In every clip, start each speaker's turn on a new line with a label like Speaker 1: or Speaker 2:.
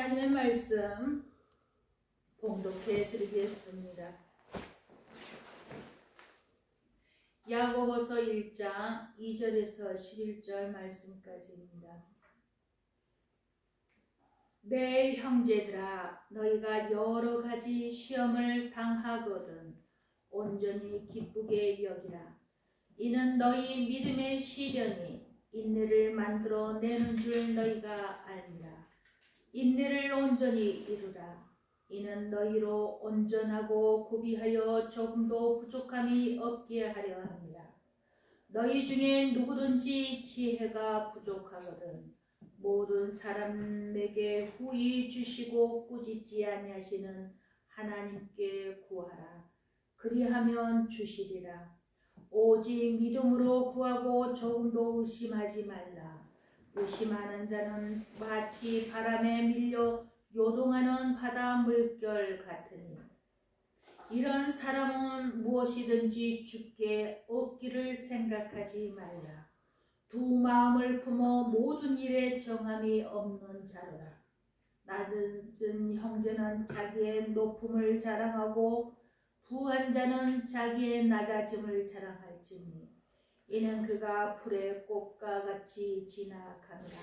Speaker 1: 하나님의 말씀 봉독해 드리겠습니다. 야고보서 1장 2절에서 11절 말씀까지입니다. 내 형제들아, 너희가 여러 가지 시험을 당하거든 온전히 기쁘게 여기라. 이는 너희 믿음의 시련이 인내를 만들어 내는 줄 너희가 알미라. 인내를 온전히 이루라. 이는 너희로 온전하고 구비하여 조금도 부족함이 없게 하려 합니다. 너희 중에 누구든지 지혜가 부족하거든 모든 사람에게 후히 주시고 꾸짖지 아니하시는 하나님께 구하라. 그리하면 주시리라. 오직 믿음으로 구하고 조금도 의심하지 말라. 의심하는 자는 마치 바람에 밀려 요동하는 바다 물결 같으니 이런 사람은 무엇이든지 주께 얻기를 생각하지 말라. 두 마음을 품어 모든 일에 정함이 없는 자로다. 낮은 형제는 자기의 높음을 자랑하고 부한 자는 자기의 낮아짐을 자랑할지니 이는 그가 풀의 꽃과 같이 지나갑니다.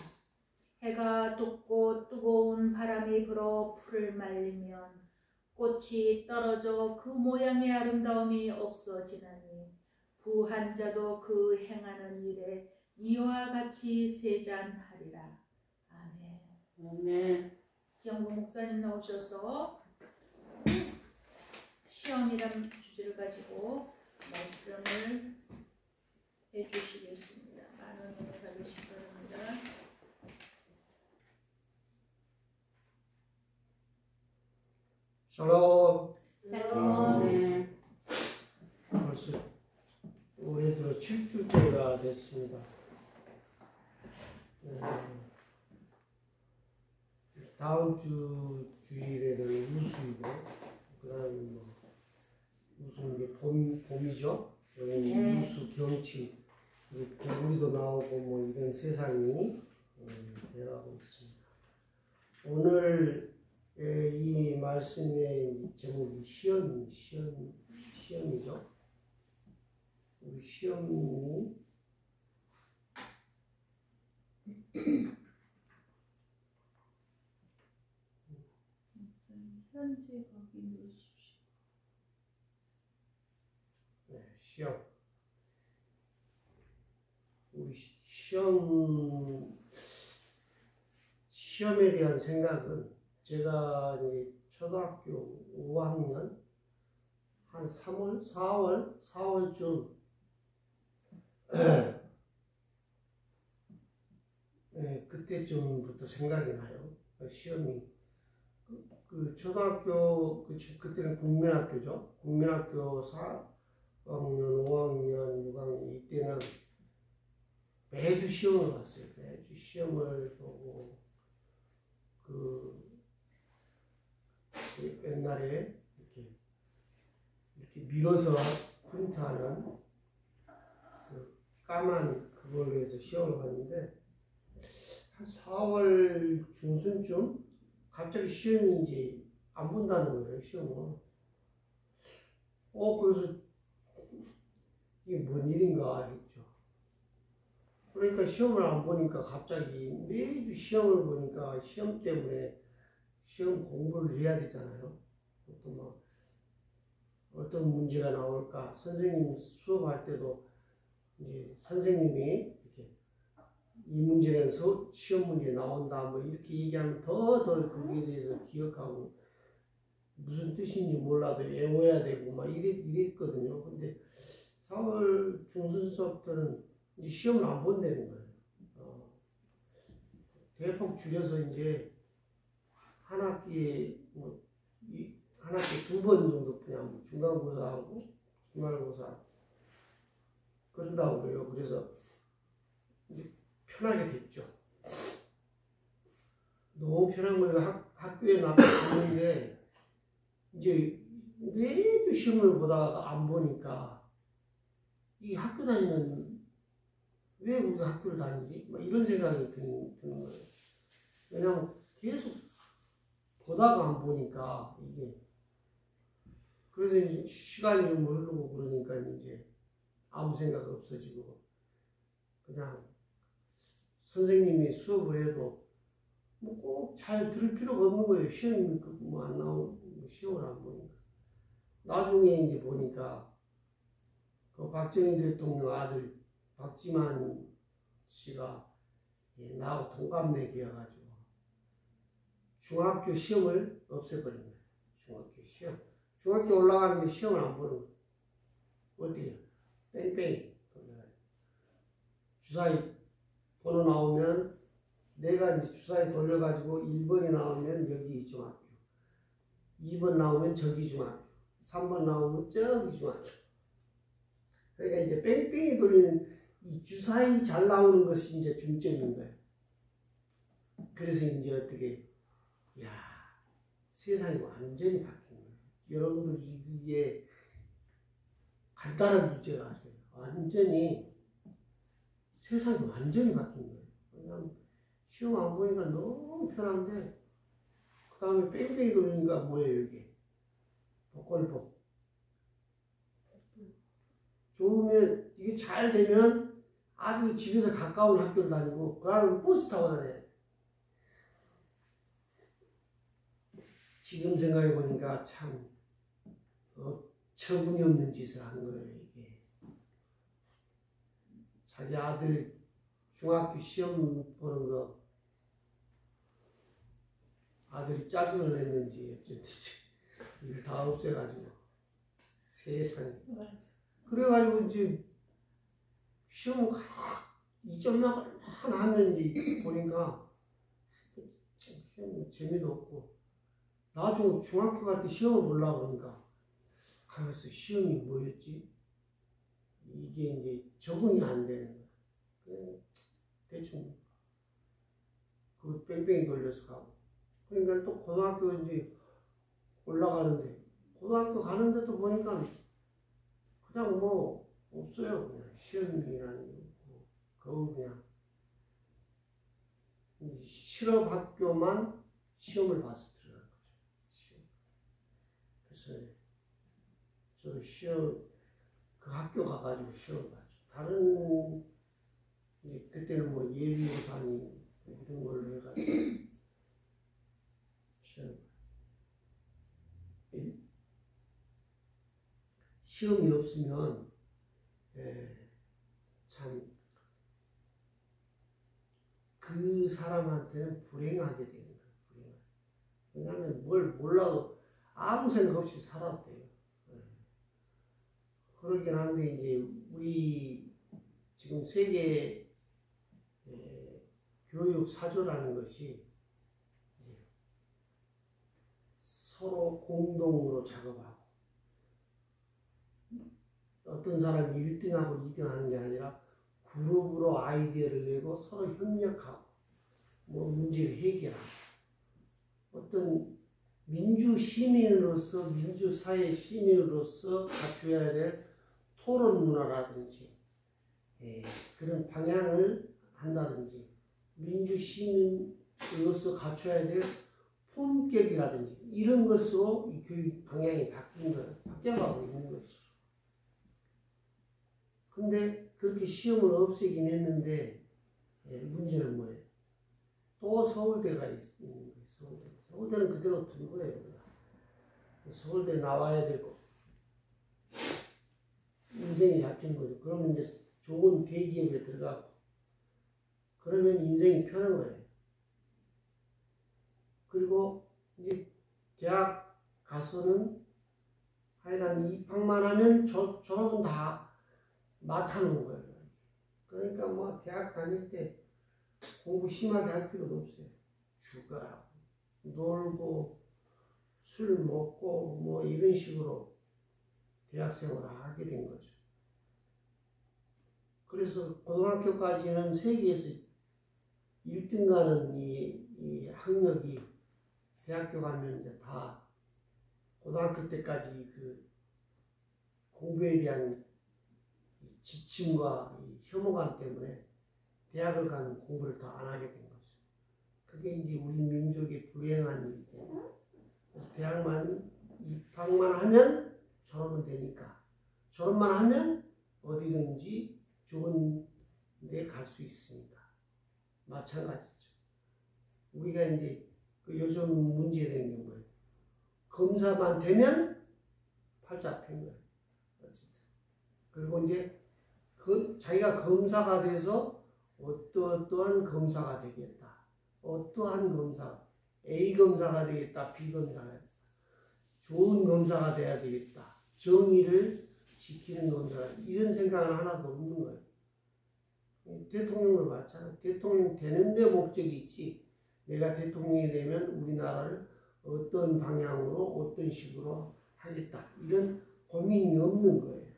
Speaker 1: 해가 돋고 뜨거운 바람이 불어 풀을 말리면 꽃이 떨어져 그 모양의 아름다움이 없어지나니 부한 자도 그 행하는 일에 이와 같이 세잔하리라. 아멘.
Speaker 2: 아멘.
Speaker 1: 영국 목사님 나오셔서 시험이라는 주제를 가지고 말씀을 해주시겠습니다. 많은 은혜 받으시기 바랍니다.
Speaker 3: 샬롬.
Speaker 2: 샬롬.
Speaker 3: 벌써 올해 들어 7주째가 됐습니다. 다음 주 주일에는 우수이고, 그 다음에 우수는 이제 봄이죠. 여기는 우수 경치, 우리도 나오고 이런 세상이 되어가고 있습니다. 오늘 이 말씀의 제목이 시험이죠. 우리 시험이
Speaker 1: 현재 거기 놓으십시오.
Speaker 3: 네, 시험. 우리 시험에 대한 생각은 제가 이제 초등학교 5학년 한 4월쯤 네, 그때쯤부터 생각이 나요. 시험이 그 초등학교 그때는 국민학교죠. 국민학교 4학년, 5학년, 6학년 이때는 매주 시험을 봤어요. 매주 시험을 보고 옛날에 이렇게 밀어서 프린트하는 그 까만 그걸 위해서 시험을 봤는데 한 4월 중순쯤 갑자기 시험이 이제 안 본다는 거예요. 시험을. 그래서 이게 뭔 일인가 했죠. 그러니까 시험을 안 보니까 갑자기 매주 시험을 보니까 시험 때문에 시험 공부를 해야 되잖아요. 또 어떤 문제가 나올까. 선생님 수업할 때도 이제 선생님이 이렇게 이 문제는 시험 문제 나온다 이렇게 얘기하면 더 거기에 대해서 기억하고 무슨 뜻인지 몰라도 외워야 되고 이랬거든요. 근데 4월 중순 수업들은 이제 시험을 안 본다는 거예요. 대폭 줄여서 이제 한 학기에 한 학기에 2번 정도 그냥 중간고사하고 기말고사 그런다고 그래요. 그래서 이제 편하게 됐죠. 너무 편한 거예요. 학교에 나갔는데 이제 매주 시험을 보다가 안 보니까 이 학교 다니는 왜 우리가 학교를 다니지? 이런 생각이 드는 거예요. 왜냐하면 계속 보다가 안 보니까 이게 그래서 이제 시간이 좀 흐르고 그러니까 이제 아무 생각 없어지고 그냥 선생님이 수업을 해도 뭐 꼭 잘 들을 필요가 없는 거예요. 시험이 뭐 안 나오고 시험을 안 보니까 나중에 이제 보니까 그 박정희 대통령 아들 박지만 씨가 나하고 동갑내기여가지고 중학교 시험을 없애버린 거예요. 중학교 시험. 중학교 올라가는데 시험을 안 보는 거예요. 어떻게? 뺑뺑이 돌려가지고. 주사위 번호 나오면 내가 이제 주사위 돌려가지고 1번이 나오면 여기 중학교, 2번 나오면 저기 중학교, 3번 나오면 저기 중학교. 그러니까 이제 뺑뺑이 돌리는 이 주사위 잘 나오는 것이 이제 중점인 거예요. 그래서 이제 어떻게, 야, 세상이 완전히 바뀐 거예요. 여러분들 이게 간단한 문제가 아니에요. 완전히 세상이 완전히 바뀐 거예요. 그냥 시험 안 보니까 너무 편한데 그 다음에 뺑뺑이 돌리니까 뭐예요 이게? 복걸복. 좋으면 이게 잘 되면 아주 집에서 가까운 학교를 다니고 그 다음에 버스 타고 다녀야 돼. 지금 생각해 보니까 참 처분이 없는 짓을 한 거예요 이게. 자기 아들 중학교 시험 보는 거 아들이 짜증을 냈는지 어쩐지 이걸 다 없애가지고 세상에. 그래가지고 이제 시험 2점만 하나 하는지 보니까 시험 재미도 없고 나중에 중학교 갈 때 시험을 보려고 그러니까 가면서 시험이 뭐였지? 이게 이제 적응이 안 되는 거야. 그냥 대충 그 뺑뺑이 돌려서 가고. 그러니까 또 고등학교 이제 올라가는데 고등학교 가는데도 보니까 그냥 뭐 없어요. 그냥 시험이라는 게 없고 거의 그냥 이제 실업 학교만 시험을 봐서 들어간 거죠. 시험. 그래서 저 시험 그 학교 가가지고 시험 봤죠. 다른 이제 그때는 뭐 예비고사니 이런 걸로 해가지고 시험이 없으면 참 그 사람한테는 불행하게 되는 거예요. 왜냐하면 뭘 몰라도 아무 생각 없이 살아도 돼요. 그러긴 한데 이제 우리 지금 세계 교육 사조라는 것이 서로 공동으로 작업하고 어떤 사람이 1등하고 2등 하는 게 아니라 그룹으로 아이디어를 내고 서로 협력하고 뭐 문제를 해결하고 어떤 민주 시민으로서 민주사회 시민으로서 갖춰야 될 토론 문화라든지 그런 방향을 한다든지 민주 시민으로서 갖춰야 될 품격이라든지 이런 것으로 이 교육 방향이 바뀌어가고 있는 것이죠. 근데 그렇게 시험을 없애긴 했는데 문제는 뭐예요? 또 서울대가 있는 거예요. 서울대는 그대로 둔 거예요. 서울대 나와야 되고 인생이 잡힌 거죠. 그러면 이제 좋은 대기업에 들어가고 그러면 인생이 편한 거예요. 그리고 이제 대학 가서는 하여간 입학만 하면 졸업은 다 맡아놓은 거예요. 그러니까 뭐 대학 다닐 때 공부 심하게 할 필요도 없어요. 죽어라, 놀고, 술 먹고 뭐 이런 식으로 대학 생활을 하게 된 거죠. 그래서 고등학교까지는 세계에서 1등 가는 이 학력이 대학교 가면 이제 다 고등학교 때까지 그 공부에 대한 지침과 이 혐오감 때문에 대학을 가면 공부를 더 안 하게 된 거죠. 그게 이제 우리 민족의 불행한 일이고 고생만 하면 졸업은 되니까 졸업만 하면 어디든지 좋은 데 갈 수 있으니까 마찬가지죠. 우리가 이제 그 요즘 문제되는 게 뭐예요? 검사만 되면 팔자 팬 거예요. 어쨌든. 그리고 이제 자기가 검사가 돼서 어떠한 검사가 되겠다. 어떠한 검사, A 검사가 되겠다. B 검사가 되겠다. 좋은 검사가 돼야 되겠다. 정의를 지키는 검사. 이런 생각은 하나도 없는 거예요. 대통령도 마찬가지. 대통령 되는데 목적이 있지. 내가 대통령이 되면 우리나라를 어떤 방향으로 어떤 식으로 하겠다. 이런 고민이 없는 거예요.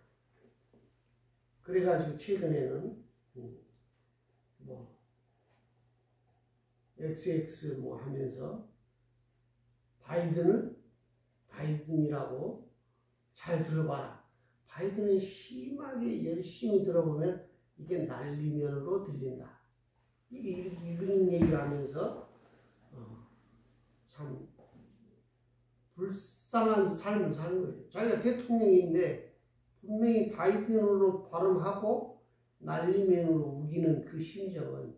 Speaker 3: 그래가지고 최근에는 뭐 XX 뭐 하면서 바이든이라고 잘 들어봐라. 바이든은 심하게 열심히 들어보면 이게 난리면으로 들린다. 이런 얘기를 하면서 참 불쌍한 삶을 사는 거예요. 자기가 대통령인데 분명히 바이든으로 발음하고 난리면으로 우기는 그 심정은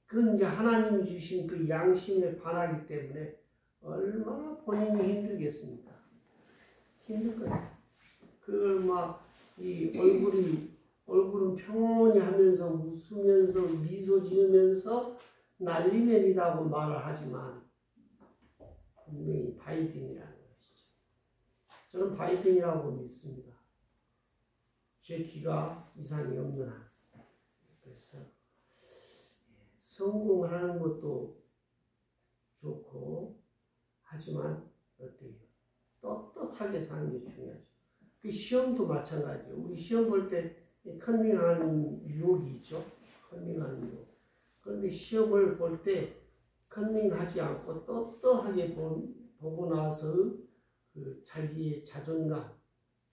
Speaker 3: 그건 이제 하나님이 주신 그 양심에 반하기 때문에 얼마나 본인이 힘들겠습니까? 힘들 거예요. 그걸 막 이 얼굴은 평온히 하면서 웃으면서 미소 지으면서 난리면이라고 말을 하지만 분명히 바이든이라는 것이죠. 저는 바이든이라고 믿습니다. 제 귀가 이상이 없는 한. 그래서 성공하는 것도 좋고 하지만 어때요? 떳떳하게 사는 게 중요하죠. 그 시험도 마찬가지예요. 우리 시험 볼 때 컨닝하는 유혹이 있죠. 컨닝하는 유혹. 그런데 시험을 볼 때 컨닝하지 않고 떳떳하게 보고 나서 그 자기의 자존감,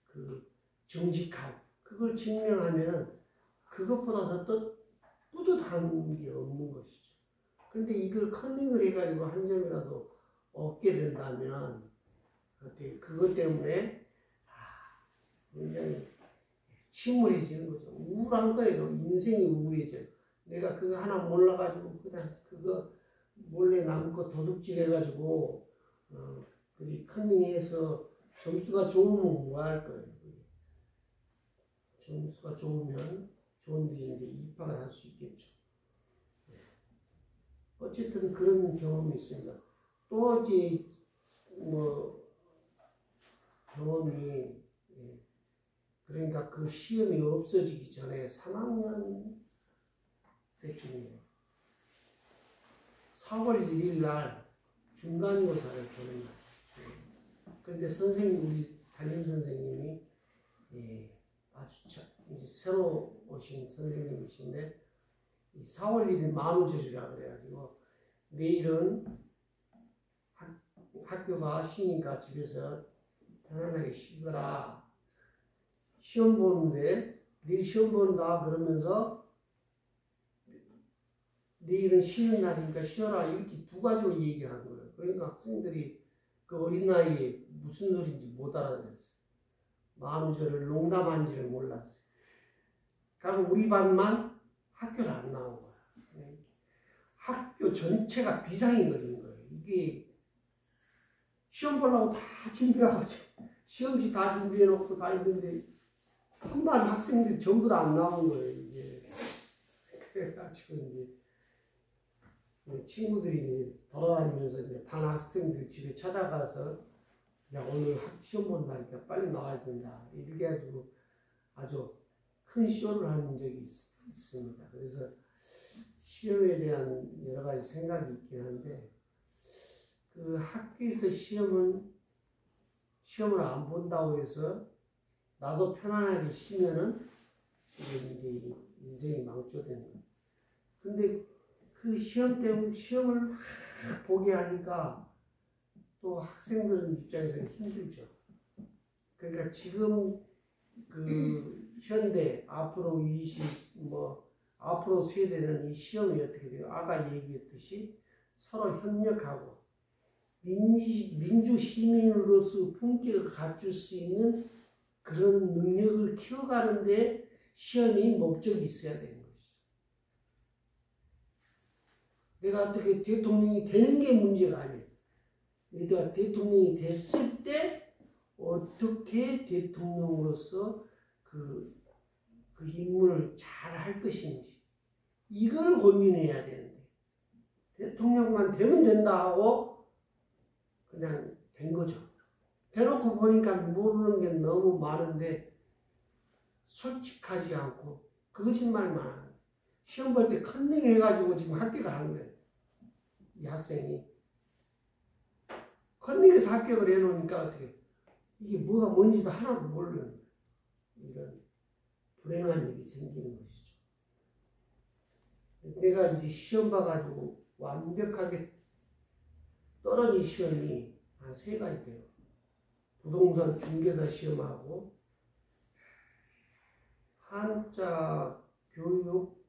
Speaker 3: 그 정직함, 그걸 증명하면 그것보다 더 뿌듯한 게 없는 것이죠. 그런데 이걸 컨닝을 해가지고 한 점이라도 얻게 된다면 어떻게 그것 때문에 굉장히 침울해지는 거죠. 우울한 거예요. 인생이 우울해져요. 내가 그거 하나 몰라가지고 그냥 그거 몰래 남은 거 도둑질 해가지고 그게 컨닝해서 점수가 좋으면 뭐 할 거예요. 점수가 좋으면 좋은 데 이제 입학을 할 수 있겠죠. 어쨌든 그런 경험이 있습니다. 또 이제 뭐 경험이 그러니까 그 시험이 없어지기 전에 3학년 때쯤이에요. 4월 1일 날 중간고사를 보는 날. 그런데 선생님, 우리 담임 선생님이 아주 이제 새로 오신 선생님이신데 4월 1일 만우절이라 그래가지고 내일은 학교가 쉬니까 집에서 편안하게 쉬거라. 시험 보는데 내일 시험 본다 그러면서 내일은 쉬는 날이니까 쉬어라 이렇게 두 가지로 얘기하는 거예요. 그러니까 학생들이 그 어린 나이에 무슨 소리인지 못 알아듣었어요. 만우절을 농담한지를 몰랐어요. 그리고 우리 반만 학교를 안 나온 거야. 학교 전체가 비상이 걸린 거예요. 이게 시험 보려고 다 준비하고 시험지 다 준비해놓고 다 있는데 한 반 학생들이 전부 다 안 나온 거예요. 이게 그래가지고 이제 친구들이 돌아다니면서 이제 반 학생들 집에 찾아가서 야 오늘 시험 본다니까 빨리 나와야 된다 이렇게 해가지고 아주 큰 쇼를 한 적이 있습니다. 그래서 시험에 대한 여러 가지 생각이 있긴 한데 그 학교에서 시험을 안 본다고 해서 나도 편안하게 쉬면은 이제 인생이 망조되는 거예요. 근데 그 시험 때문에 시험을 막 보게 하니까 또 학생들 입장에서는 힘들죠. 그러니까 지금 그 현대 앞으로 앞으로 세대는 이 시험이 어떻게 돼요? 아까 얘기했듯이 서로 협력하고 민주 시민으로서 품격을 갖출 수 있는 그런 능력을 키워가는데 시험이 목적이 있어야 되는 것이죠. 내가 어떻게 대통령이 되는 게 문제가 아니에요. 내가 대통령이 됐을 때 어떻게 대통령으로서 그 임무를 잘 할 것인지 이걸 고민해야 되는데 대통령만 되면 된다 하고 그냥 된 거죠. 대놓고 보니까 모르는 게 너무 많은데 솔직하지 않고 거짓말만 하는 거예요. 시험 볼 때 컨닝 해가지고 지금 합격을 한 거예요. 이 학생이 컨닝에서 합격을 해놓으니까 어떻게 이게 뭐가 뭔지도 하나도 모르는 거예요. 이런 불행한 일이 생기는 것이죠. 내가 이제 시험 봐가지고 완벽하게 떨어진 시험이 한 3가지 돼요. 부동산 중개사 시험하고 한자 교육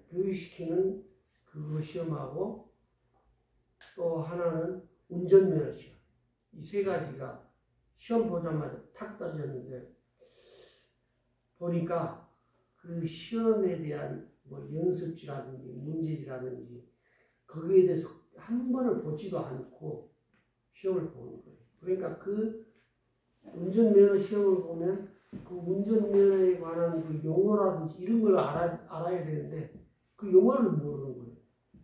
Speaker 3: 교육시키는 그거 시험하고 또 하나는 운전면허 시험. 이 3가지가 시험 보자마자 탁 떨어졌는데 보니까 그 시험에 대한 연습지라든지 문제지라든지 거기에 대해서 한 번을 보지도 않고 시험을 보는 거예요. 그러니까 그 운전면허 시험을 보면 그 운전면허에 관한 그 용어라든지 이런 걸 알아야 되는데 그 용어를 모르는 거예요.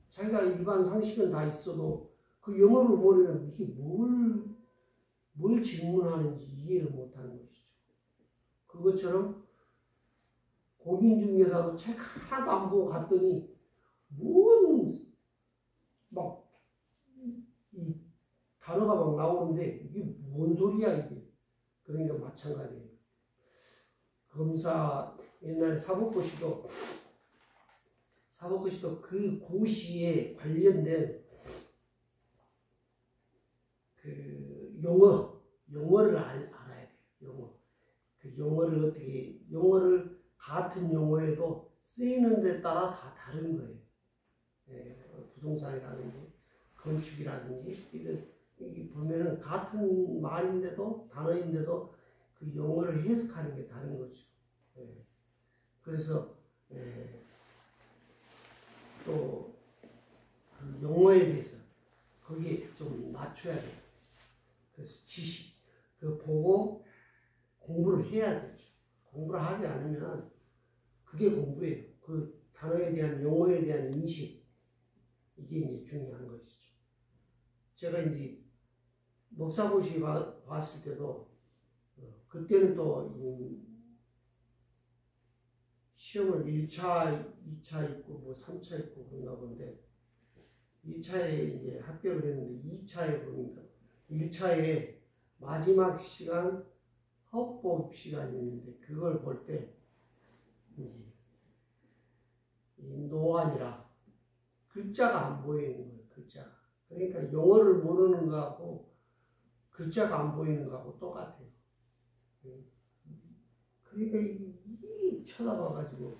Speaker 3: 자기가 일반 상식은 다 있어도 그 용어를 모르면 이게 뭘 질문하는지 이해를 못하는 것이죠. 그것처럼 공인중개사도 책 하나도 안 보고 갔더니 이 단어가 막 나오는데 이게 뭔 소리야 이게. 그러니까 마찬가지예요. 검사 옛날에 사법고시도 그 고시에 관련된 그 용어를 알아야 돼요. 용어를 같은 용어에도 쓰이는 데 따라 다 다른 거예요. 부동산이라든지 건축이라든지 이게 보면은 같은 말인데도 단어인데도 그 용어를 해석하는 게 다른 거죠. 그래서 또 그 용어에 대해서 거기에 좀 맞춰야 돼요. 그래서 지식 그 보고 공부를 해야 되죠. 공부를 하지 않으면 그게 공부예요. 그 단어에 대한 용어에 대한 인식 이게 이제 중요한 것이죠. 제가 이제 목사고시 봤을 때도 그때는 또 시험을 1차, 2차 있고 3차 있고 그런가 본데 2차에 이제 합격을 했는데 2차에 보니까 1차에 마지막 시간 헌법 시간이 있는데 그걸 볼 때 이제 노안이라 글자가 안 보이는 거예요. 글자가. 그러니까 영어를 모르는 거하고 글자가 안 보이는 거하고 똑같아요. 그러니까 이 쳐다봐가지고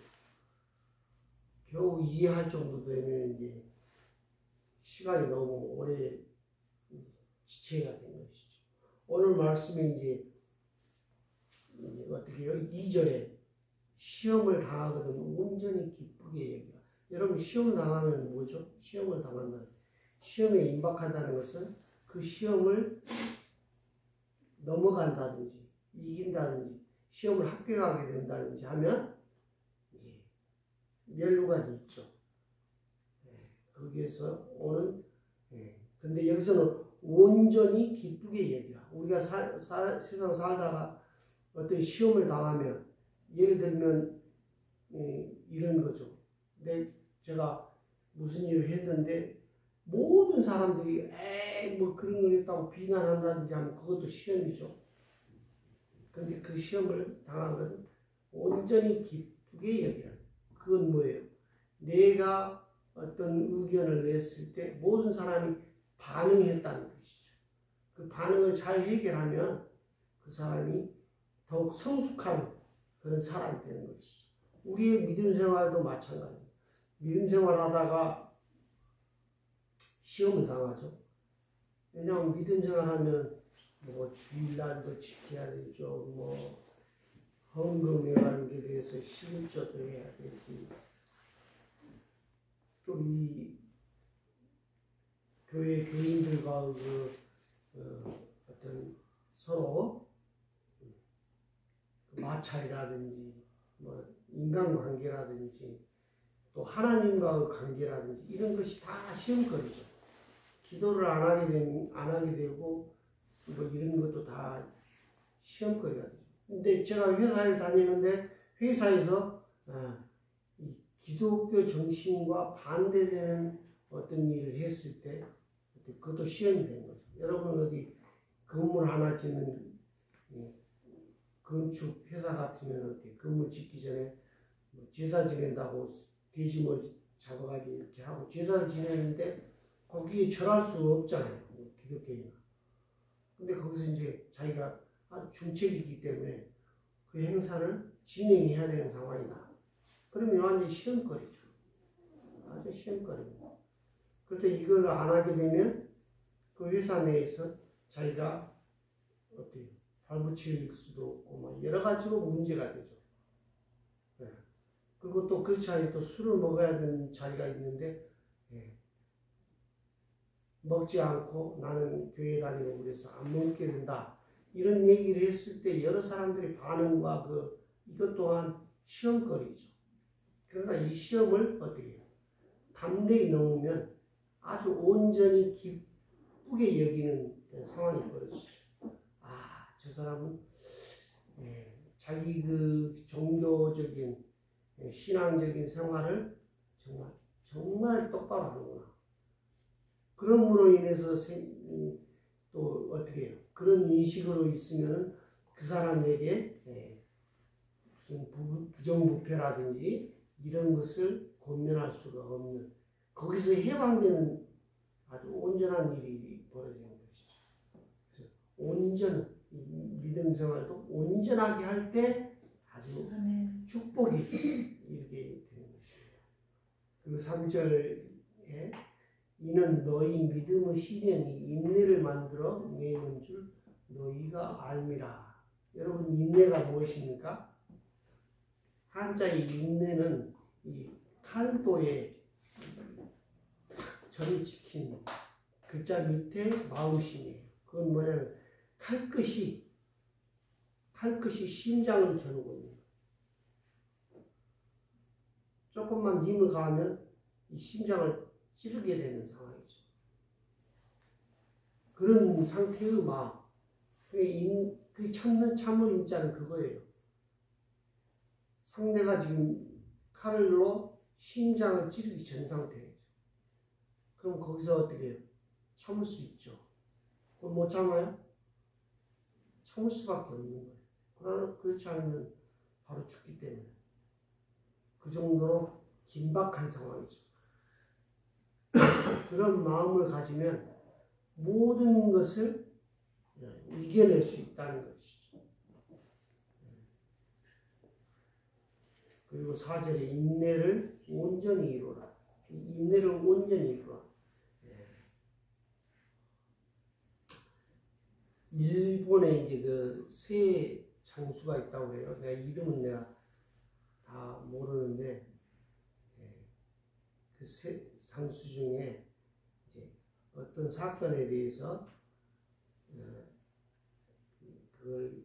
Speaker 3: 겨우 이해할 정도 되면 이제 시간이 너무 오래 지체가 된 것이죠. 오늘 말씀이 이제 어떻게 해요? 2절에 시험을 당하거든 온전히 기쁘게 여기라. 여러분 시험 당하면 뭐죠? 시험을 당한다는 시험에 임박한다는 것은 그 시험을 넘어간다든지 이긴다든지 시험을 합격하게 된다든지 하면 멸류관이 있죠. 거기에서 오는 근데 여기서는 온전히 기쁘게 여기라. 우리가 세상 살다가 어떤 시험을 당하면 예를 들면 이런 거죠. 제가 무슨 일을 했는데 모든 사람들이 뭐 그런 걸 했다고 비난한다든지 하면 그것도 시험이죠. 근데 그 시험을 당한 것은 온전히 기쁘게 여기라. 그건 뭐예요? 내가 어떤 의견을 냈을 때 모든 사람이 반응했다는 뜻이죠. 그 반응을 잘 해결하면 그 사람이 더욱 성숙한 그런 사람이 되는 것이죠. 우리의 믿음 생활도 마찬가지예요. 믿음 생활 하다가 시험을 당하죠. 왜냐하면 믿음 생활하면 뭐 주일날도 지켜야 되죠. 뭐 헌금에 관계돼서 11조도 해야 되지. 또 이 교회 교인들과 어떤 서로 마찰이라든지 뭐 인간관계라든지 또 하나님과의 관계라든지 이런 것이 다 시험거리죠. 기도를 안 하게 되고 뭐 이런 것도 다 시험거리가 되죠. 근데 제가 회사를 다니는데 회사에서 이 기독교 정신과 반대되는 어떤 일을 했을 때 그것도 시험이 되는 거죠. 여러분 어디 건물 하나 짓는 건축 회사 같으면 어때? 건물 짓기 전에 뭐 제사 지낸다고 돼지 머리 잡아가지고 이렇게 하고 제사를 지내는데 거기에 절할 수 없잖아요. 기독교인은. 근데 거기서 이제 자기가 아주 중책이기 때문에 그 행사를 진행해야 되는 상황이다. 그러면 완전 시험거리죠. 아주 시험거리입니다. 그런데 이걸 안 하게 되면 그 회사 내에서 자기가 어때요? 발붙일 수도 없고 막 여러 가지로 문제가 되죠. 네. 그리고 또 그렇지 않아도 또 술을 먹어야 되는 자리가 있는데 먹지 않고 나는 교회 다니고 그래서 안 먹게 된다. 이런 얘기를 했을 때 여러 사람들의 반응과 이것 또한 시험거리죠. 그러나 이 시험을 어떻게 해요? 담대히 넘으면 아주 온전히 기쁘게 여기는 상황이 벌어지죠. 저 사람은 자기 그 종교적인 신앙적인 생활을 정말 똑바로 하는구나. 그럼으로 인해서 또 어떻게 해요? 그런 인식으로 있으면 그 사람에게 무슨 부정부패라든지 이런 것을 권면할 수가 없는, 거기서 해방되는 아주 온전한 일이 벌어지는 것이죠. 그래서 믿음 생활도 온전하게 할 때 아주 축복이 이렇게 되는 것입니다. 그리고 3절에 이는 너희 믿음의 시련이 인내를 만들어 내는 줄 너희가 알미라. 여러분 인내가 무엇입니까? 한자의 인내는 이 칼도에 절을 지킨 글자 밑에 마음심이에요. 그건 뭐냐면 칼끝이 심장을 겨누고 있는 거예요. 조금만 힘을 가하면 이 심장을 찌르게 되는 상황이죠. 그런 상태의 마음. 그 참을 인자는 그거예요. 상대가 지금 칼로 심장을 찌르기 전 상태예요. 그럼 거기서 어떻게 해요? 참을 수 있죠. 그걸 못 참아요? 참을 수밖에 없는 거예요. 그러나 그렇지 않으면 바로 죽기 때문에. 그 정도로 긴박한 상황이죠. 그런 마음을 가지면 모든 것을 이겨낼 수 있다는 것이죠. 그리고 4절에 인내를 온전히 이루라. 인내를 온전히 이루라. 일본에 이제 그 새 장수가 있다고 해요. 이름은 내가 다 모르는데, 그 새 장수 중에 이제 어떤 사건에 대해서 그걸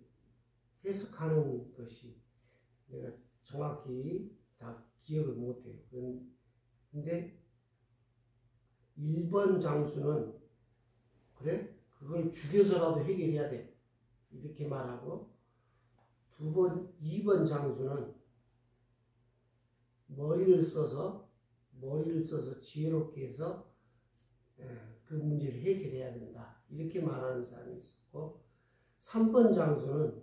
Speaker 3: 해석하는 것이 내가 정확히 다 기억을 못해요. 근데 1번 장수는 그래? 그걸 죽여서라도 해결해야 돼. 이렇게 말하고 2번 장수는 머리를 써서 지혜롭게 해서 그 문제를 해결해야 된다. 이렇게 말하는 사람이 있었고 3번 장수는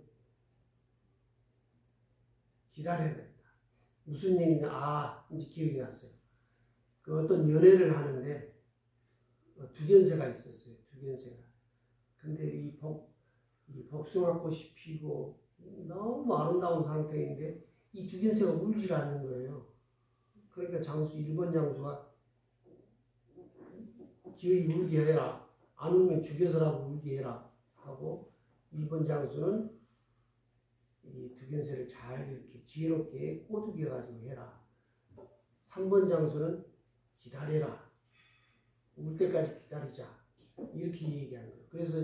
Speaker 3: 기다려야 된다. 무슨 얘기냐? 이제 기억이 났어요. 그 어떤 연애를 하는데 두견새가 있었어요. 두견새가. 근데 이 복숭아꽃이 피고 너무 아름다운 상태인데 이 두견새가 울질 않는 거예요. 그러니까 1번 장수가 기어이 울게 해라. 안 울면 죽여서라도 울게 해라 하고 2번 장수는 이 득연세를 잘 이렇게 지혜롭게 꼬드겨 가지고 해라. 3번 장수는 기다려라. 울 때까지 기다리자. 이렇게 얘기하는 거예요. 그래서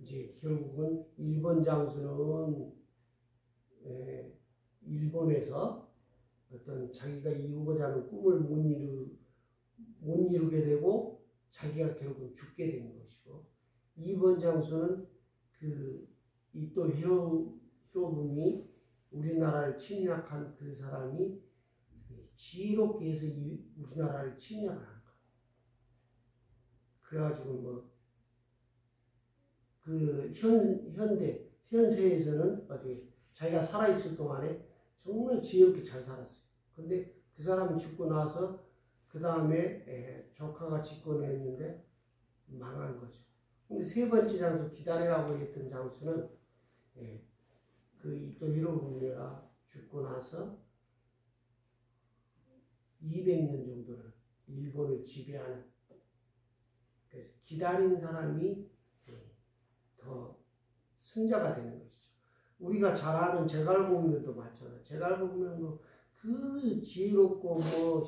Speaker 3: 이제 결국은 1번 장수는 일본에서 어떤 자기가 이루고자 하는 꿈을 못 이루게 되고 자기가 결국 죽게 되는 것이고 2번 장수는 또 히로부미 우리나라를 침략한 그 사람이 지혜롭게 해서 우리나라를 침략을 한 거예요. 그래가지고 현세에서는 어떻게 자기가 살아있을 동안에 정말 지혜롭게 잘 살았어요. 근데 그 사람이 죽고 나서 그 다음에 조카가 집권했는데 망한 거죠. 근데 세 번째 장수 기다리라고 했던 장수는 그 또 히로부미가 죽고 나서 200년 정도를 일본을 지배하는 그래서 기다린 사람이 더 승자가 되는 것이죠. 우리가 잘 아는 제갈공명도 마찬가지예요. 제갈공명도 그 지혜롭고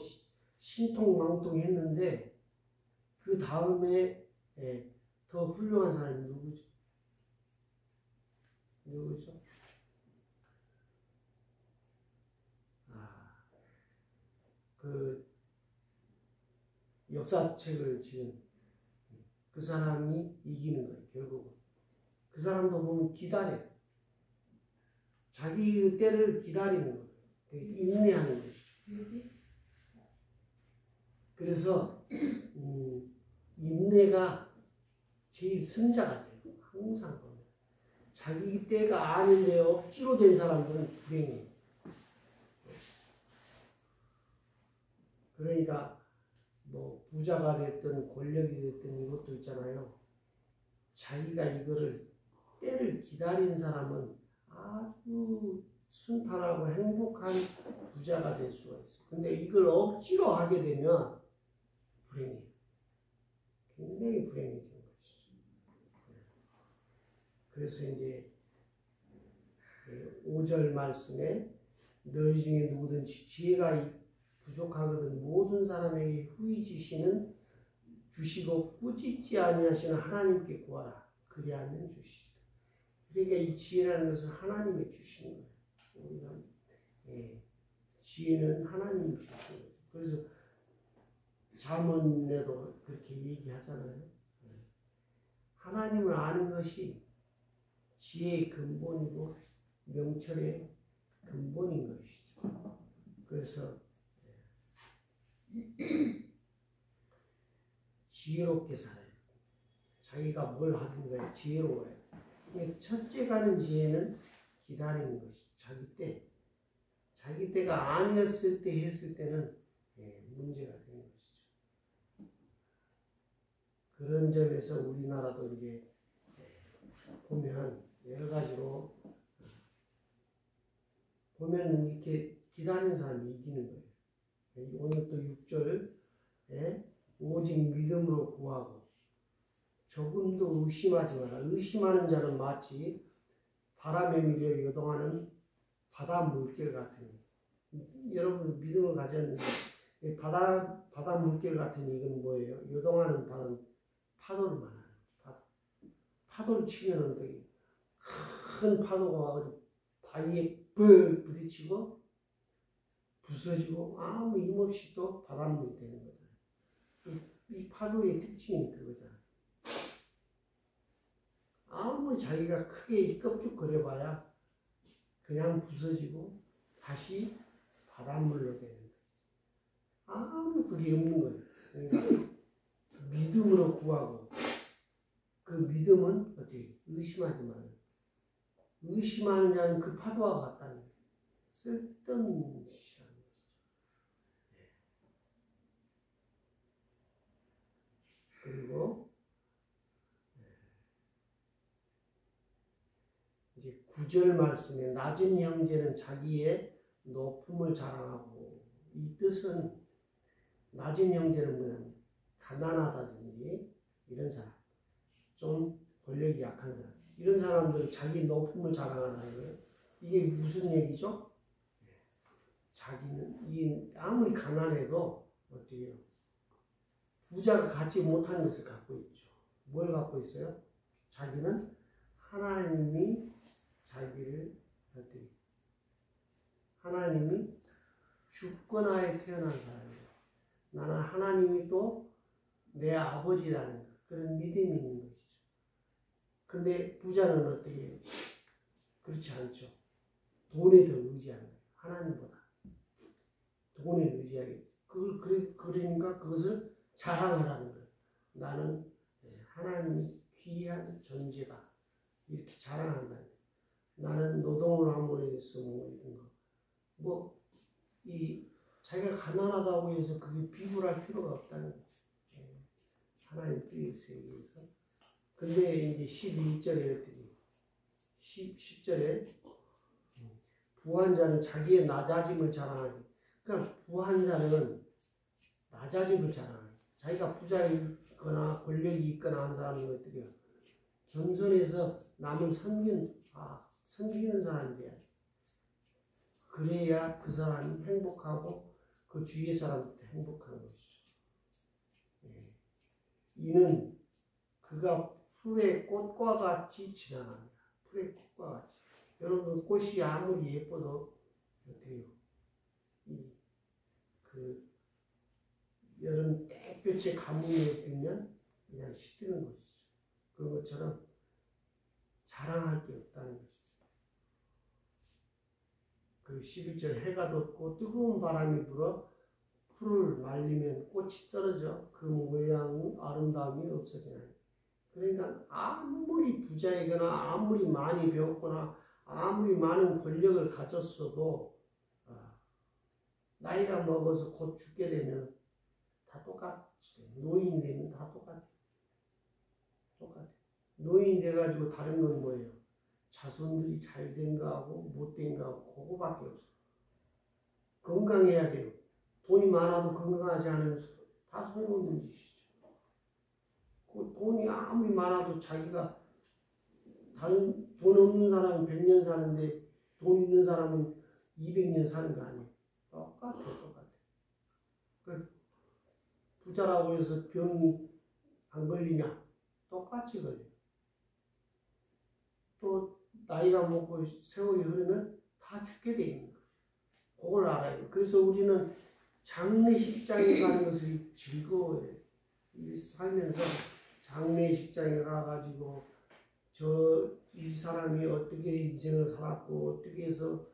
Speaker 3: 신통망통했는데 그 다음에 더 훌륭한 사람이 누구죠? 그 역사책을 지은 그 사람이 이기는 거예요. 결국은 그 사람도 보면 기다려 자기 때를 기다리는 거예요. 인내하는 것이죠. 그래서 인내가 제일 승자가 돼요. 항상 보면 자기 때가 아닌데 억지로 된 사람들은 불행해요. 그러니까 부자가 됐든 권력이 됐든 이것도 있잖아요. 자기가 이거를 때를 기다린 사람은 아주 순탄하고 행복한 부자가 될 수가 있어요. 근데 이걸 억지로 하게 되면 불행해요. 굉장히 불행해지는 것이죠. 그래서 이제 5절 말씀에 너희 중에 누구든지 지혜가 부족하거든 모든 사람에게 후히 주시고 꾸짖지 아니하시는 하나님께 구하라. 그리하면 주시리라. 그러니까 이 지혜라는 것은 하나님이 주시는 거예요. 우리가 지혜는 하나님이 주시는 거죠. 그래서 잠언에도 그렇게 얘기하잖아요. 하나님을 아는 것이 지혜의 근본이고 명철의 근본인 것이죠. 그래서 지혜롭게 살아요. 자기가 뭘 하든가 지혜로워요. 첫째 가는 지혜는 기다리는 것이죠. 자기 때가 아니었을 때 했을 때는 문제가 되는 것이죠. 그런 점에서 우리나라도 이제 보면 여러 가지로 보면 이렇게 기다리는 사람이 이기는 거예요. 오늘 또 6절 오직 믿음으로 구하고 조금도 의심하지 마라. 의심하는 자는 마치 바람에 밀려 요동하는 바다 물결 같으니 여러분 믿음을 가졌는데 바다 물결 같으니 이건 뭐예요? 요동하는 바다는 파도를 말하는 거죠. 파도를 치면은 되게 큰 파도가 와가지고 바위에 뿔 부딪히고 부서지고 아무 힘없이 또 바닷물이 되는 거잖아요. 이 파도의 특징이 그거잖아요. 아무리 자기가 크게 껍죽거려봐야 그냥 부서지고 다시 바닷물로 되는 거예요. 아무 그게 없는 거예요. 그러니까 믿음으로 구하고 그 믿음은 어떻게 의심하지 마요. 의심하는 자는 그 파도와 같다는 거예요. 쓸데없는 짓이라는 것이죠. 그리고 이제 9절 말씀에 낮은 형제는 자기의 높음을 자랑하고 이 뜻은 낮은 형제는 뭐냐면 가난하다든지 이런 사람 권력이 약한 사람. 이런 사람들은 자기 높음을 자랑하는 거예요. 이게 무슨 얘기죠? 자기는 아무리 가난해도 어떻게 해요? 부자가 갖지 못한 것을 갖고 있죠. 뭘 갖고 있어요? 자기는 하나님이 자기를 어떻게 하나님이 주권하에 태어난 사람이에요. 나는 하나님이 또 내 아버지라는 그런 믿음이 있는 것이죠. 근데 부자는 어떻게 해요? 그렇지 않죠. 돈에 더 의지하는 거예요. 하나님보다. 돈에 의지하게. 그러니까 그것을 자랑하라는 거예요. 나는 하나님이 귀한 존재다. 이렇게 자랑한다는 거예요. 나는 노동을 함으로 해서 뭐 이런 거. 자기가 가난하다고 해서 그게 비굴할 필요가 없다는 거예요. 하나님 뜻에 의해서. 근데 이제 12절에 어떻게 10절에 부한 자는 자기의 낮아짐을 자랑하지. 그러니까 부한 자는 낮아짐을 자랑하지. 자기가 부자이거나 권력이 있거나 하는 사람은 어떻게 해요? 겸손해서 남을 섬기는 사람이 돼야 돼. 그래야 그 사람이 행복하고 그 주위의 사람들도 행복한 것이죠. 이는 그가 풀의 꽃과 같이 지나갑니다. 풀의 꽃과 같이. 여러분 꽃이 아무리 예뻐도 어때요? 그 여름 땡볕에 가뭄에 들면 그냥 시드는 것이죠. 그런 것처럼 자랑할 게 없다는 것이죠. 그 11절 해가 돋고 뜨거운 바람이 불어 풀을 말리면 꽃이 떨어져 그 모양 아름다움이 없어지나요. 그러니까 아무리 부자이거나 아무리 많이 배웠거나 아무리 많은 권력을 가졌어도 나이가 먹어서 곧 죽게 되면 다 똑같이 노인이 되면 다 똑같아. 노인이 돼가지고 다른 건 뭐예요? 자손들이 잘 된가 하고 못 된가 하고 그거밖에 없어. 건강해야 돼요. 돈이 많아도 건강하지 않으면 다 소용없는 짓이죠. 그 돈이 아무리 많아도 자기가 다른 돈 없는 사람은 100년 사는데 돈 있는 사람은 200년 사는 거 아니에요. 똑같아. 그 부자라고 해서 병이 안 걸리냐? 똑같이 걸려요. 또 나이가 먹고 세월이 흐르면 다 죽게 돼 있는 거예요. 그걸 알아야 돼요. 그래서 우리는 장례식장에 가는 것을 즐거워해요. 살면서 장례식장에 가가지고 이 사람이 어떻게 인생을 살았고 어떻게 해서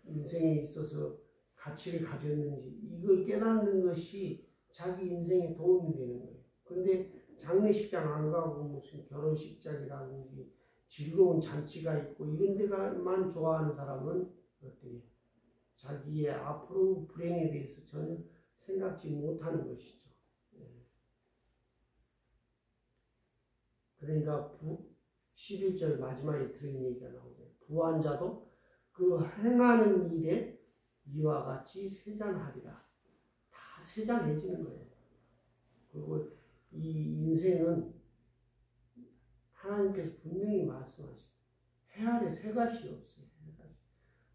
Speaker 3: 인생에 있어서 가치를 가졌는지 이걸 깨닫는 것이 자기 인생에 도움이 되는 거예요. 근데 장례식장 안 가고 무슨 결혼식장이라든지 즐거운 잔치가 있고 이런 데가만 좋아하는 사람은 어때요? 자기의 앞으로 불행에 대해서 전혀 생각지 못하는 것이죠. 그러니까 11절 마지막에 들은 얘기가 나오죠. 부한 자도 그 행하는 일에 이와 같이 세잔하리라. 다 세잔해지는 거예요. 그리고 이 인생은 하나님께서 분명히 말씀하시죠. 해 아래 새 것이 없어요.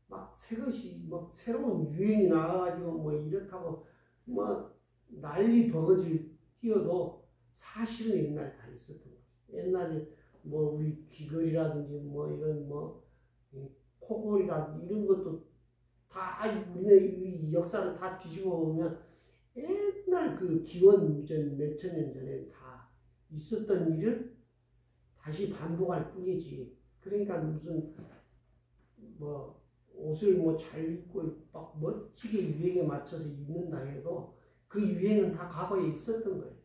Speaker 3: 막 새 것이 막 새로운 유행이 나와가지고 뭐 이렇다고 막 난리 버거지 뛰어도 사실은 옛날에 다 있었던 거예요. 옛날에 뭐 우리 귀걸이라든지 뭐 이런 뭐 코골이라든지 이런 것도 다 우리의 역사를 다 뒤집어 보면 옛날 그 기원 전 몇천 년 전에 다 있었던 일을 다시 반복할 뿐이지. 그러니까 무슨 뭐 옷을 뭐 잘 입고 막 멋지게 유행에 맞춰서 입는다 해도 그 유행은 다 과거에 있었던 거예요.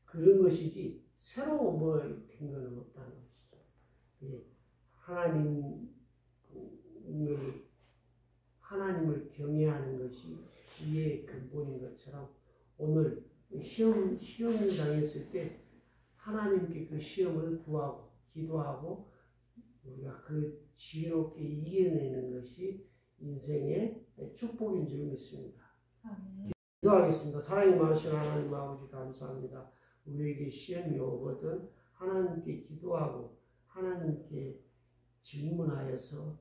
Speaker 3: 그런 것이지 새로 뭐 된 건 없다는 것이죠. 예. 하나님을 경외하는 것이 지혜의 근본인 것처럼 오늘 시험 당했을 때 하나님께 그 시험을 구하고 기도하고 우리가 그 지혜롭게 이겨내는 것이 인생의 축복인 줄 믿습니다.
Speaker 1: 아멘.
Speaker 3: 기도하겠습니다. 사랑이 많으신 하나님 아버지 감사합니다. 우리에게 시험이 오거든 하나님께 기도하고 하나님께 질문하여서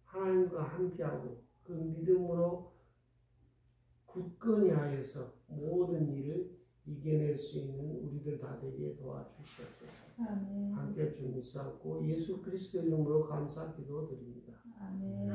Speaker 3: 하나님과 함께하고 그 믿음으로 굳건히 하여서 모든 일을 이겨낼 수 있는 우리들 다 되게 도와주시옵소서.
Speaker 1: 아멘.
Speaker 3: 함께 주 믿사옵고 예수 그리스도 이름으로 감사 기도드립니다.
Speaker 1: 아멘.